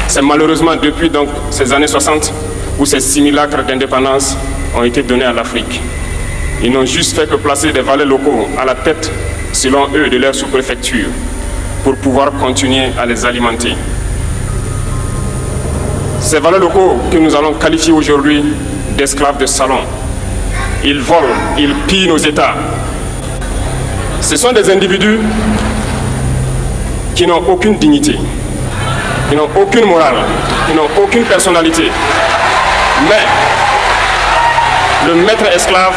C'est malheureusement depuis donc ces années 60 où ces simulacres d'indépendance ont été donnés à l'Afrique. Ils n'ont juste fait que placer des valets locaux à la tête, selon eux, de leur sous-préfecture pour pouvoir continuer à les alimenter. Ces valets locaux que nous allons qualifier aujourd'hui d'esclaves de salon. Ils volent, ils pillent nos États. Ce sont des individus qui n'ont aucune dignité, qui n'ont aucune morale, qui n'ont aucune personnalité. Mais le maître esclave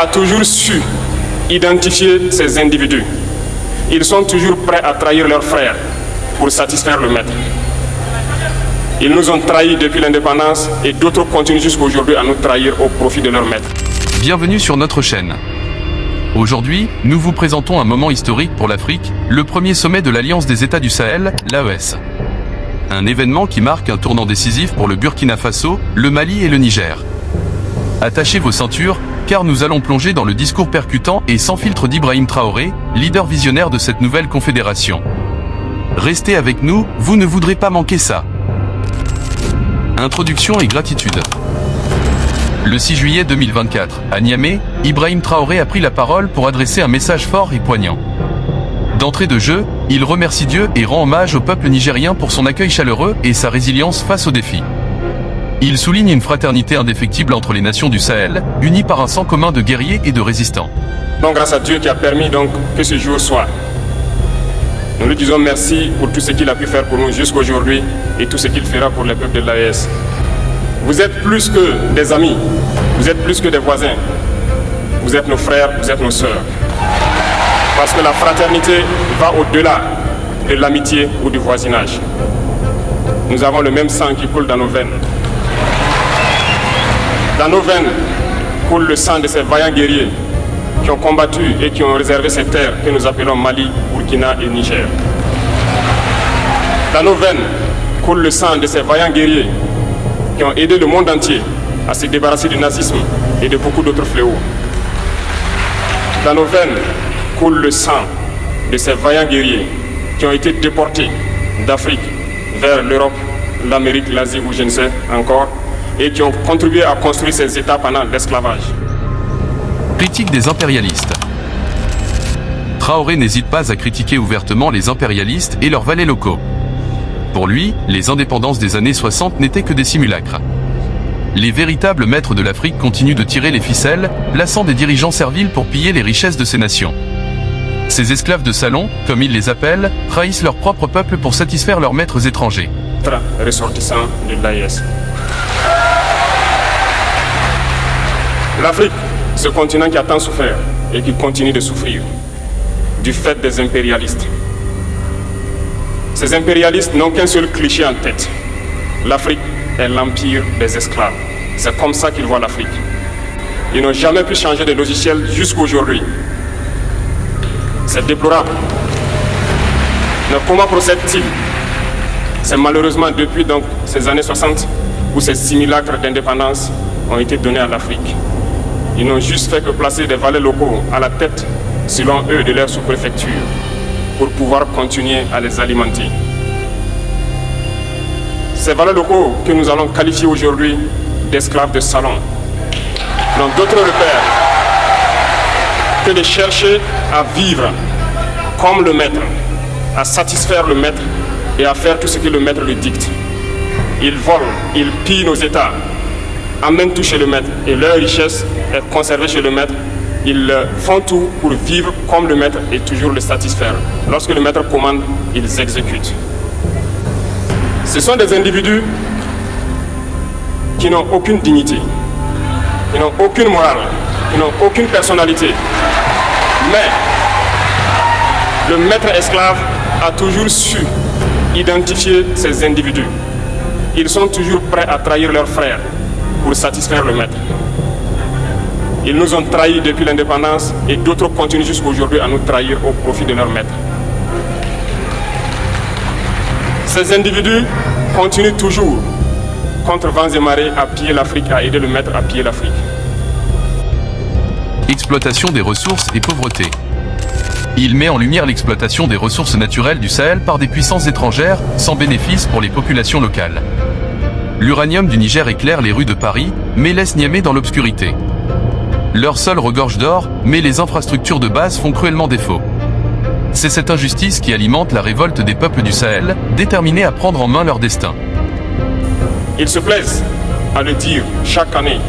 a toujours su identifier ces individus. Ils sont toujours prêts à trahir leurs frères pour satisfaire le maître. Ils nous ont trahis depuis l'indépendance et d'autres continuent jusqu'à aujourd'hui à nous trahir au profit de leur maître. Bienvenue sur notre chaîne. Aujourd'hui, nous vous présentons un moment historique pour l'Afrique, le premier sommet de l'Alliance des États du Sahel, l'AES. Un événement qui marque un tournant décisif pour le Burkina Faso, le Mali et le Niger. Attachez vos ceintures, car nous allons plonger dans le discours percutant et sans filtre d'Ibrahim Traoré, leader visionnaire de cette nouvelle confédération. Restez avec nous, vous ne voudrez pas manquer ça. Introduction et gratitude. Le 6 juillet 2024, à Niamey, Ibrahim Traoré a pris la parole pour adresser un message fort et poignant. D'entrée de jeu, il remercie Dieu et rend hommage au peuple nigérien pour son accueil chaleureux et sa résilience face aux défis. Il souligne une fraternité indéfectible entre les nations du Sahel, unies par un sang commun de guerriers et de résistants. Donc grâce à Dieu qui a permis donc que ce jour soit. Nous lui disons merci pour tout ce qu'il a pu faire pour nous jusqu'à aujourd'hui et tout ce qu'il fera pour les peuples de l'AES. Vous êtes plus que des amis, vous êtes plus que des voisins. Vous êtes nos frères, vous êtes nos sœurs. Parce que la fraternité va au-delà de l'amitié ou du voisinage. Nous avons le même sang qui coule dans nos veines. Dans nos veines coule le sang de ces vaillants guerriers qui ont combattu et qui ont réservé ces terres que nous appelons Mali, Burkina et Niger. Dans nos veines coule le sang de ces vaillants guerriers qui ont aidé le monde entier à se débarrasser du nazisme et de beaucoup d'autres fléaux. Dans nos veines coule le sang de ces vaillants guerriers qui ont été déportés d'Afrique vers l'Europe, l'Amérique, l'Asie ou je ne sais encore, et qui ont contribué à construire ces États pendant l'esclavage. Critique des impérialistes. Traoré n'hésite pas à critiquer ouvertement les impérialistes et leurs valets locaux. Pour lui, les indépendances des années 60 n'étaient que des simulacres. Les véritables maîtres de l'Afrique continuent de tirer les ficelles, plaçant des dirigeants serviles pour piller les richesses de ces nations. Ces esclaves de salon, comme ils les appellent, trahissent leur propre peuple pour satisfaire leurs maîtres étrangers. Ressortissants de l'AES. L'Afrique, ce continent qui a tant souffert et qui continue de souffrir, du fait des impérialistes. Ces impérialistes n'ont qu'un seul cliché en tête. L'Afrique est l'empire des esclaves. C'est comme ça qu'ils voient l'Afrique. Ils n'ont jamais pu changer de logiciel jusqu'à aujourd'hui. C'est déplorable. Mais comment procèdent-ils? C'est malheureusement depuis donc ces années 60 où ces simulacres d'indépendance ont été donnés à l'Afrique. Ils n'ont juste fait que placer des valets locaux à la tête, selon eux, de leur sous-préfecture pour pouvoir continuer à les alimenter. Ces valets locaux que nous allons qualifier aujourd'hui d'esclaves de salon n'ont d'autre repère que de chercher à vivre comme le maître, à satisfaire le maître et à faire tout ce que le maître lui dicte. Ils volent, ils pillent nos États, amènent tout chez le maître et leur richesse est conservée chez le maître. Ils font tout pour vivre comme le maître et toujours le satisfaire. Lorsque le maître commande, ils exécutent. Ce sont des individus qui n'ont aucune dignité, qui n'ont aucune morale, qui n'ont aucune personnalité. Mais le maître esclave a toujours su identifier ces individus. Ils sont toujours prêts à trahir leurs frères pour satisfaire le maître. Ils nous ont trahis depuis l'indépendance et d'autres continuent jusqu'à aujourd'hui à nous trahir au profit de leur maître. Ces individus continuent toujours, contre vents et marées, à piller l'Afrique, à aider le maître à piller l'Afrique. Exploitation des ressources et pauvreté. Il met en lumière l'exploitation des ressources naturelles du Sahel par des puissances étrangères, sans bénéfice pour les populations locales. L'uranium du Niger éclaire les rues de Paris, mais laisse Niamey dans l'obscurité. Leur sol regorge d'or, mais les infrastructures de base font cruellement défaut. C'est cette injustice qui alimente la révolte des peuples du Sahel, déterminés à prendre en main leur destin. Ils se plaisent à le dire chaque année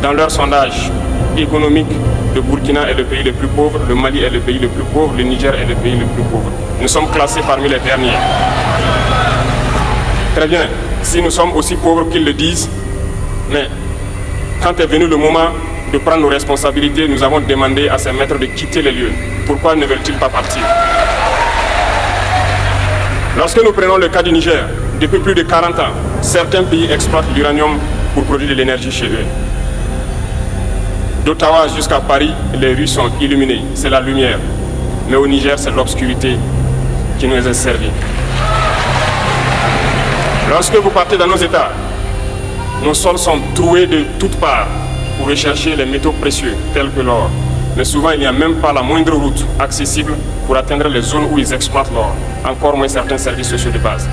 dans leur sondage économique. Le Burkina est le pays le plus pauvre, le Mali est le pays le plus pauvre, le Niger est le pays le plus pauvre. Nous sommes classés parmi les derniers. Très bien, si nous sommes aussi pauvres qu'ils le disent, mais quand est venu le moment de prendre nos responsabilités, nous avons demandé à ces maîtres de quitter les lieux. Pourquoi ne veulent-ils pas partir? Lorsque nous prenons le cas du Niger, depuis plus de 40 ans, certains pays exploitent l'uranium pour produire de l'énergie chez eux. D'Ottawa jusqu'à Paris, les rues sont illuminées, c'est la lumière. Mais au Niger, c'est l'obscurité qui nous est servie. Lorsque vous partez dans nos États, nos sols sont troués de toutes parts pour rechercher les métaux précieux, tels que l'or. Mais souvent, il n'y a même pas la moindre route accessible pour atteindre les zones où ils exploitent l'or, encore moins certains services sociaux de base.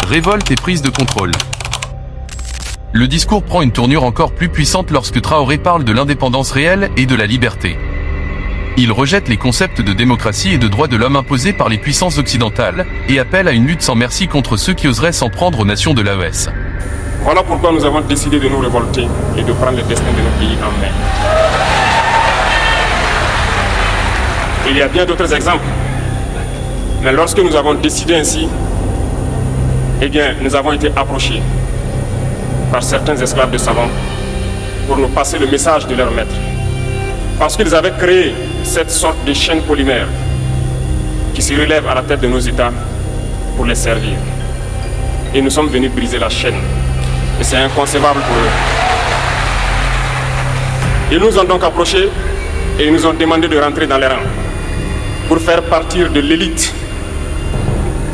Révolte et prise de contrôle. Le discours prend une tournure encore plus puissante lorsque Traoré parle de l'indépendance réelle et de la liberté. Il rejette les concepts de démocratie et de droits de l'homme imposés par les puissances occidentales et appelle à une lutte sans merci contre ceux qui oseraient s'en prendre aux nations de l'AES. Voilà pourquoi nous avons décidé de nous révolter et de prendre le destin de nos pays en main. Il y a bien d'autres exemples. Mais lorsque nous avons décidé ainsi, eh bien, nous avons été approchés par certains esclaves de salon pour nous passer le message de leur maître. Parce qu'ils avaient créé cette sorte de chaîne polymère qui se relève à la tête de nos États pour les servir. Et nous sommes venus briser la chaîne. Et c'est inconcevable pour eux. Ils nous ont donc approchés et ils nous ont demandé de rentrer dans les rangs pour faire partir de l'élite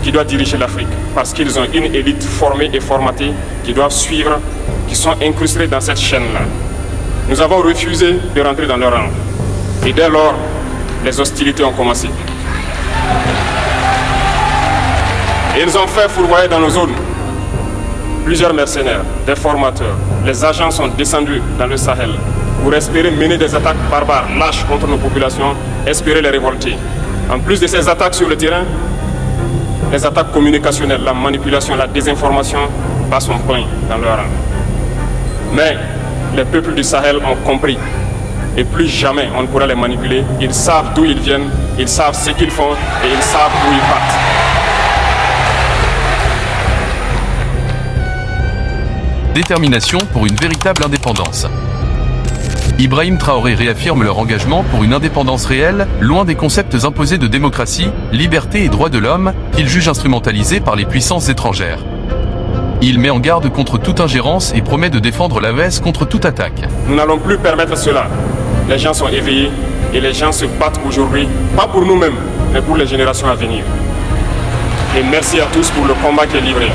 qui doit diriger l'Afrique. Parce qu'ils ont une élite formée et formatée qui doivent suivre, qui sont incrustés dans cette chaîne-là. Nous avons refusé de rentrer dans leur rang. Et dès lors, les hostilités ont commencé. Et ils ont fait fourvoyer dans nos zones plusieurs mercenaires, des formateurs. Les agents sont descendus dans le Sahel pour espérer mener des attaques barbares, lâches contre nos populations, espérer les révolter. En plus de ces attaques sur le terrain, les attaques communicationnelles, la manipulation, la désinformation passent son plein dans leur rang. Mais les peuples du Sahel ont compris. Et plus jamais on ne pourra les manipuler. Ils savent d'où ils viennent, ils savent ce qu'ils font et ils savent d'où ils partent. Détermination pour une véritable indépendance. Ibrahim Traoré réaffirme leur engagement pour une indépendance réelle, loin des concepts imposés de démocratie, liberté et droits de l'homme, qu'ils jugent instrumentalisés par les puissances étrangères. Il met en garde contre toute ingérence et promet de défendre l'AES contre toute attaque. Nous n'allons plus permettre cela. Les gens sont éveillés et les gens se battent aujourd'hui, pas pour nous-mêmes, mais pour les générations à venir. Et merci à tous pour le combat qui est livré.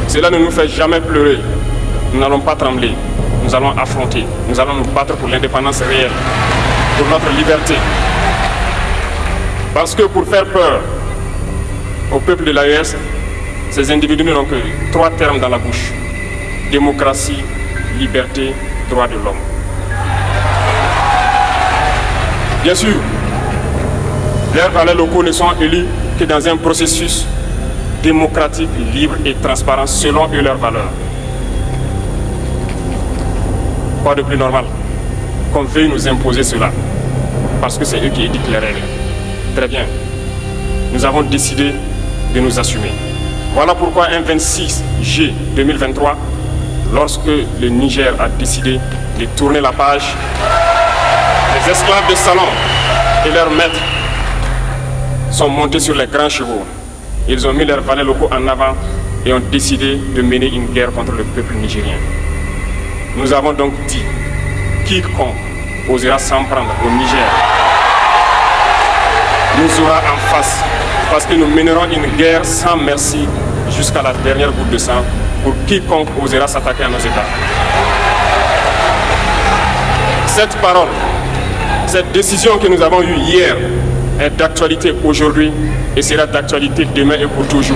Cela ne nous fait jamais pleurer. Nous n'allons pas trembler. Nous allons affronter. Nous allons nous battre pour l'indépendance réelle, pour notre liberté. Parce que pour faire peur au peuple de l'AES, ces individus n'ont que 3 termes dans la bouche. Démocratie, liberté, droit de l'homme. Bien sûr, leurs valets locaux ne sont élus que dans un processus démocratique, libre et transparent selon eux leurs valeurs. Quoi de plus normal qu'on veuille nous imposer cela, parce que c'est eux qui édictent les règles. Très bien. Nous avons décidé de nous assumer. Voilà pourquoi un 26 juillet 2023, lorsque le Niger a décidé de tourner la page, les esclaves de salon et leurs maîtres sont montés sur les grands chevaux. Ils ont mis leurs valets locaux en avant et ont décidé de mener une guerre contre le peuple nigérien. Nous avons donc dit, quiconque osera s'en prendre au Niger nous aura en face, parce que nous mènerons une guerre sans merci jusqu'à la dernière goutte de sang pour quiconque osera s'attaquer à nos États. Cette parole, Cette décision que nous avons eue hier est d'actualité aujourd'hui et sera d'actualité demain et pour toujours.